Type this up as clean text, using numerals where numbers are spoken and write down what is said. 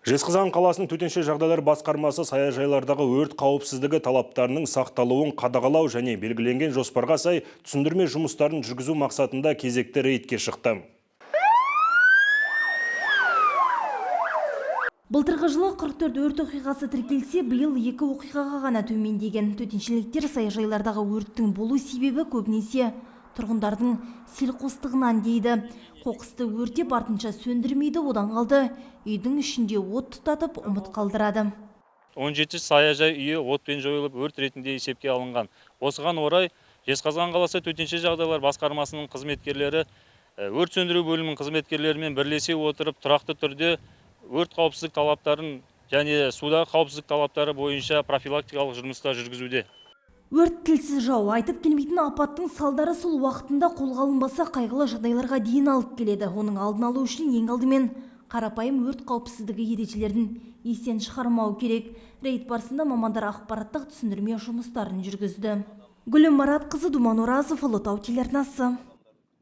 Жезқазған қаласының төтенше жағдайлар басқармасы саяжайлардағы өрт қауіпсіздігі талаптарының сақталуын қадағалау және белгіленген жоспарға сай түсіндірме жұмыстарын жүргізу мақсатында кезекті рейдке шықты. Былтырғы жылы 44 өрт оқиғасы тіркелсе, биыл 2 оқиғаға ғана төмендеген. Төтеншеліктер саяжайлардағы өрттің болу себебі көбінесе тұрғындардың селқостығынан дейді. Қоқысты өртеп артынша сөндірмейді, одан қалды үйдің ішінде от тұтатып ұмыт қалдырады. 17 саяжай үйі отпен жойылып өрт ретінде есепке алынған. Осыған орай Жезқазған қаласы төтенше жағдайлар басқармасының қызметкерлері өрт сөндіру бөлімінің қызметкерлерімен бірлесе отырып тұрақты түрде өрт қауіпсіздік талаптарын және судағы қауіпсіздік талаптары бойынша профилактикалық жұмыстар жүргізуде. Өрт тілсіз жау, айтып келмейтін апаттың салдары сол уақытында қолға алынбаса қайғылы жағдайларға дейін алып келеді. Оның алдын алу үшін ең алдымен қарапайым өрт қауіпсіздігі ережелерін естен шығармау керек. Рейд барысында мамандар ақпараттық түсіндірме жұмыстарын жүргізді. Гүлім Маратқызы, Думан Оразов, Ұлытау телеарнасы.